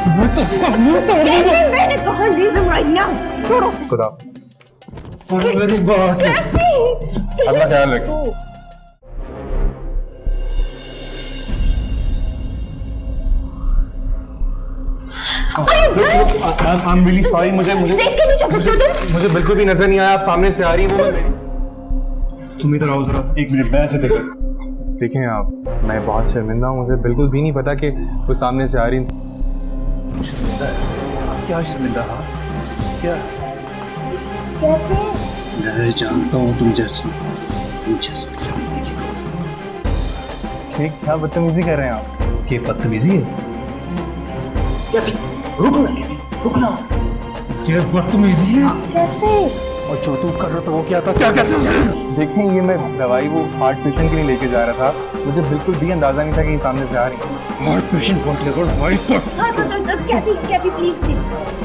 मैं तो इसका मुंह तोड़ दूंगा। मैंने कहा लीव हिम राइट नाउ। छोड़ो उसे। खुदा हाफिज। मेरी बात अपना ख्याल रखो। I'm really sorry, मुझे देख के नहीं जा सकते तुम। मुझे बिल्कुल भी नजर नहीं आया आप सामने से आ रही वो तुम इधर आओ जरा, एक मिनट मैं ऐसे देखा। देखें आप, मैं बहुत शर्मिंदा हूँ, मुझे बिल्कुल भी नहीं पता कि वो सामने से आ रही थी। क्या शर्मिंदा? हाँ क्या? कैसे? मैं जानता हूँ तुम जैसे ठीक, क्या बदतमीजी कर रहे हैं आप? ये बदतमीजी है? रुकना। ये बदतमीजी है? कैसे? और जो तू कर रहा था वो क्या था? क्या कहते हैं? देखें, ये मैं दवाई वो हार्ट पेशेंट के लिए लेके जा रहा था, मुझे बिल्कुल भी अंदाजा नहीं था कि ये सामने से आ रही है। हार्ट पेशेंट बोल के बोल माय फट। हाँ Kaifi please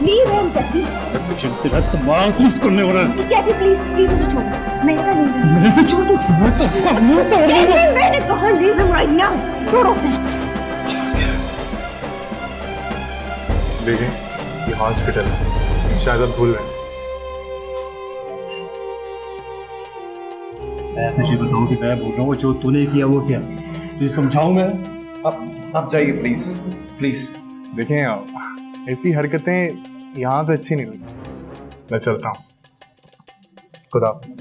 leave him Kaifi. Patient तेरा दिमाग टूट करने वाला है। कैफी प्लीज उसे छोड़ो। मैं यहाँ नहीं रहूँगी। मेरे से छोड़ दो, मैं तो इसका मुंह तोड़ दूंगा। मैंने कहा लीव हिम राइट नाउ। छोड़ो उसे। देखें, ये हॉस्पिटल है, शायद आप भूल रहे हैं। मैं तुझे बताऊं कि मैं बोल रहा हूँ जो तूने किया वो क्या? तुझे समझाऊं मैं? आप जाइए प्लीज प्लीज। देखें आप, ऐसी हरकतें यहाँ पे अच्छी नहीं लगती। मैं चलता हूँ। खुदा हाफिज।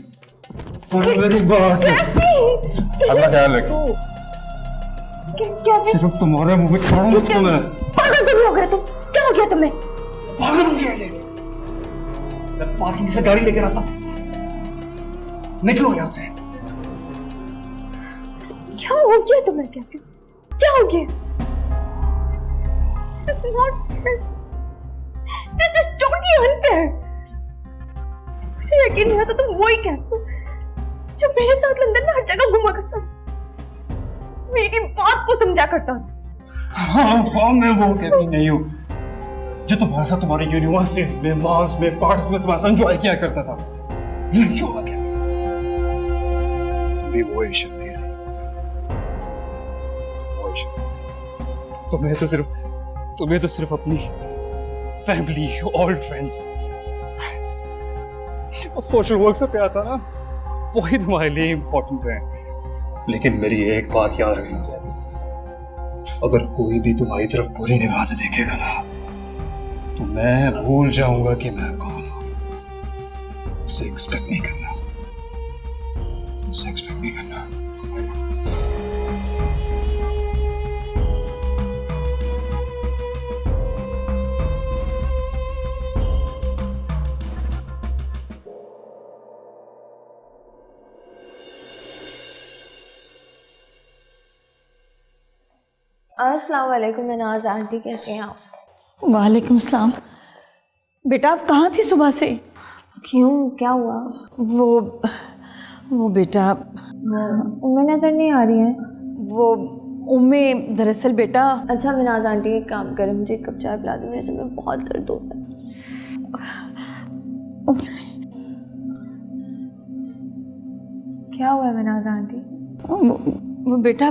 मेरी बात अपना ख्याल रखो। क्या सिर्फ तुम्हारे मुंह में छोड़ूं उसको मैं। पागल तो नहीं हो गए तुम? क्या हो गया तुम्हें? पागल हो गया ये? मैं पार्किंग से गाड़ी लेकर आता। निकलो यहाँ से। क्या हो गया तुम्हें? क्या हो गया? This is not fair. This is totally unfair. मुझे यकीन नहीं आता तुम वही कहते हो जो मेरे साथ लंदन में हर जगह घुमा करता था, मेरी बात को समझा करता था। हाँ, मैं वो कहती नहीं हूँ जो तुम्हारे साथ तुम्हारी यूनिवर्सिटीज में, मॉल्स में, पार्टीज में तुम्हारा एंजॉय किया करता था। ये क्यों लगे? भी वो इश्यू नहीं है। तुम्हें तो सिर्फ अपनी फैमिली, ओल्ड फ्रेंड्स और सोशल वर्क से प्यार था ना, वही तुम्हारे लिए इम्पोर्टेंट है। लेकिन मेरी एक बात याद रखना, अगर कोई भी तुम्हारी तरफ बुरी निगाह से देखेगा ना, तो मैं भूल जाऊंगा कि मैं कौन हूं। उसे एक्सपेक्ट नहीं करना। अस्सलाम वालेकुम नाज आंटी, कैसे हैं आप? वालेकुम सलाम। बेटा आप कहाँ थी सुबह से? क्यों, क्या हुआ? वो बेटा उम्में नजर नहीं आ रही है। वो उम्में दरअसल बेटा। अच्छा मिनाज आंटी एक काम करें, मुझे एक कप चाय पिला दो, मेरे सर में बहुत दर्द होता है। क्या हुआ है मिनाज आंटी? वो बेटा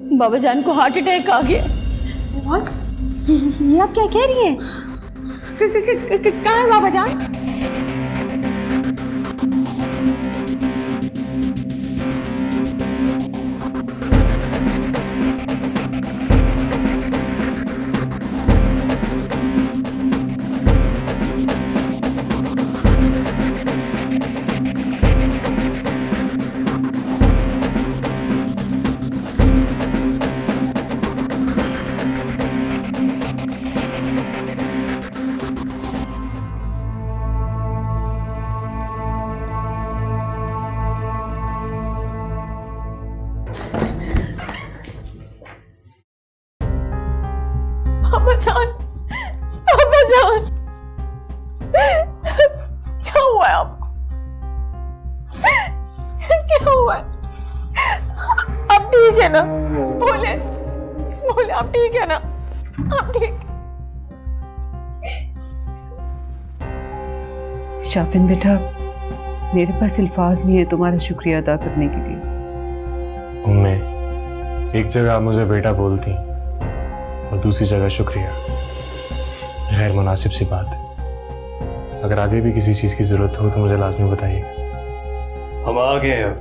बाबा जान को हार्ट अटैक आ गया। What? ये आप क्या कह रही हैं? कहाँ है बाबा जान? क्या हुआ है आपको? क्या हुआ है? आप ठीक है ना? बोले आप ठीक है ना? आप ठीक? शाफिन बेटा, मेरे पास अल्फाज नहीं है तुम्हारा शुक्रिया अदा करने के लिए। उम्में, एक जगह आप मुझे बेटा बोलती और दूसरी जगह शुक्रिया। खैर मुनासिब सी बात है। अगर आगे भी किसी चीज़ की ज़रूरत हो तो मुझे लाजमी बताइए। हम आ गए अब।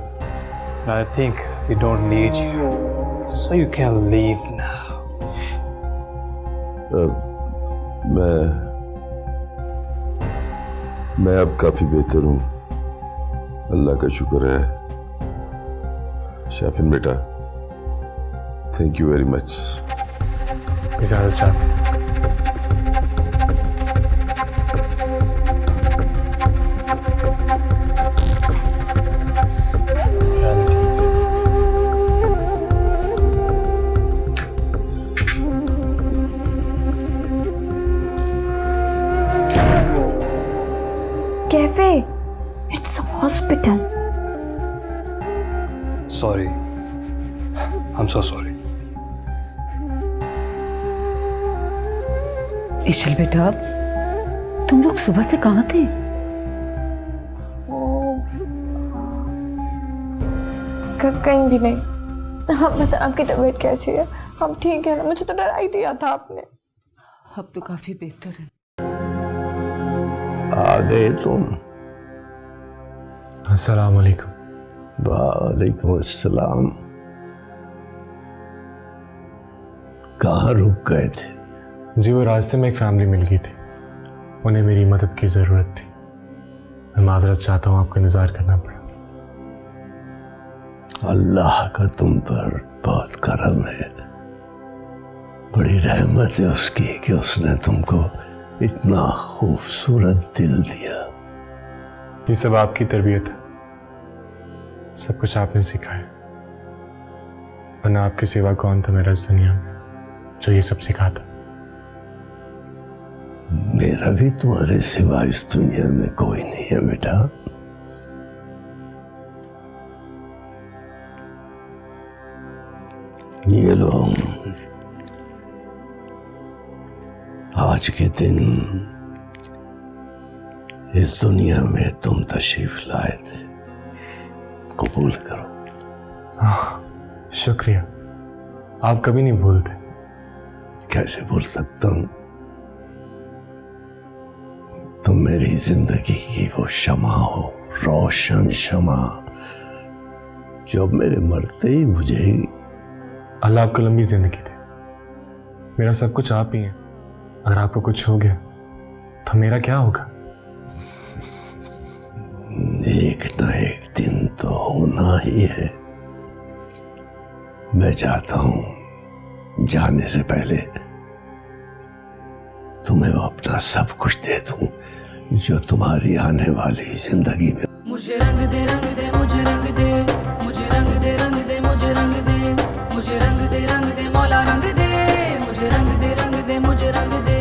I think we don't need you, so you can leave now. मैं अब काफी बेहतर हूँ, अल्लाह का शुक्र है। शाफिन बेटा, थैंक यू वेरी मच। इजाज़त चाहते हैं। Cafe, it's hospital. Sorry. I'm so sorry. इशल बेटा, तुम लोग सुबह से कहाँ थे? कहीं भी नहीं। हाँ, बस आपकी तबीयत कैसी है? हम ठीक है ना? मुझे तो डरा ही दिया था आपने। अब तो काफी बेहतर है। आ गए तुम? अस्सलाम वालेकुम। वालेकुम अस्सलाम। कहाँ रुक गए थे? जी वो रास्ते में एक फैमिली मिल गई थी, उन्हें मेरी मदद की ज़रूरत थी। मैं माजरत चाहता हूँ, आपको इंतज़ार करना पड़ा। अल्लाह का तुम पर बहुत करम है, बड़ी रहमत है उसकी कि उसने तुमको इतना खूबसूरत दिल दिया। ये सब आपकी तरबियत है, सब कुछ आपने सिखाया, वरना आपके सिवा कौन था मेरा इस दुनिया में जो ये सब सिखाता। मेरा भी तुम्हारे सिवा इस दुनिया में कोई नहीं है बेटा। ये लो, आज के दिन इस दुनिया में तुम तशरीफ लाए थे, कबूल करो। शुक्रिया, आप कभी नहीं भूलते। कैसे भूल सकता हूं? तुम मेरी जिंदगी की वो शमा हो, रोशन शमा, जो मेरे मरते ही मुझे। अल्लाह आपको लंबी जिंदगी दे। मेरा सब कुछ आप ही है, अगर आपको कुछ हो गया तो मेरा क्या होगा? एक ना एक दिन तो होना ही है। मैं चाहता हूं जाने से पहले तुम्हें वो अपना सब कुछ दे दूं जो तुम्हारी आने वाली जिंदगी में। मुझे रंग दे, रंग दे, मुझे रंग दे, मुझे रंग दे, रंग दे, मुझे रंग दे, मुझे रंग दे, रंग दे, मौला रंग दे, मुझे रंग दे, रंग दे, मुझे रंग दे।